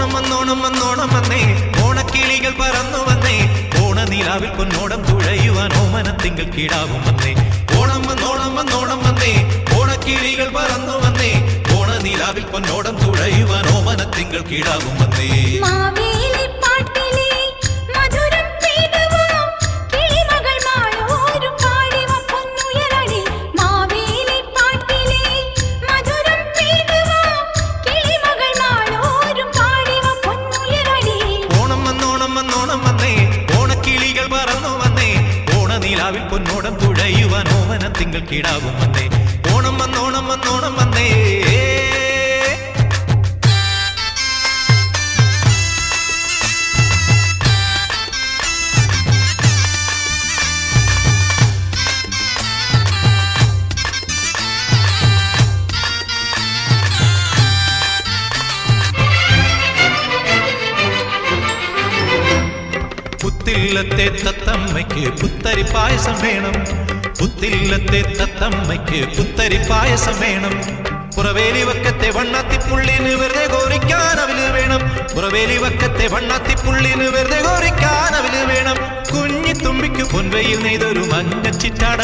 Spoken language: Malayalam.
ഓണം വന്നോണം വന്നോണം വന്നേ, ഓണക്കിളികൾ പറന്നു വന്നേ, ഓണനിലാവിൽ പൊന്നോടം തുഴയുവാൻ ഓമനത്തിങ്കൾ കിടാവും വന്നേ. ഓണം വന്നോണം വന്നോണം വന്നേ, ഓണക്കിളികൾ പറന്നു വന്നേ, ഓണനിലാവിൽ പൊന്നോടം തുഴയുവാൻ ഓമനത്തിങ്കൾ കിടാവും വന്നേ. ഓണക്കിളികൾ പറന്നു വന്നേ, ഓണനിലാവിൽ പൊന്നോടം തുഴയുവാൻ ഓമനത്തിങ്കൾ കിടാവും വന്നേ. ഓണം വന്നോണം വന്നോണം വന്നേ. പുത്തില്ലത്തെ തത്തമ്മയ്ക്ക് പുത്തരി പായസം വേണം, പുത്തില്ലത്തെ തത്തമ്മയ്ക്ക് പുത്തരി പായസം വേണം. പുറവേലി വക്കത്തെ വണ്ണാത്തിപ്പുള്ളിന് വെറുതെ കോരിക്കാൻ അവന് വേണം, പുറവേലി വക്കത്തെ വണ്ണാത്തിപ്പുള്ളിന് വെറുതെ കോരിക്കാൻ അവന് വേണം. കുഞ്ഞിത്തുമ്പിക്ക് പൊൻവയിൽ നെയ്തൊരു മഞ്ഞച്ചിറ്റാട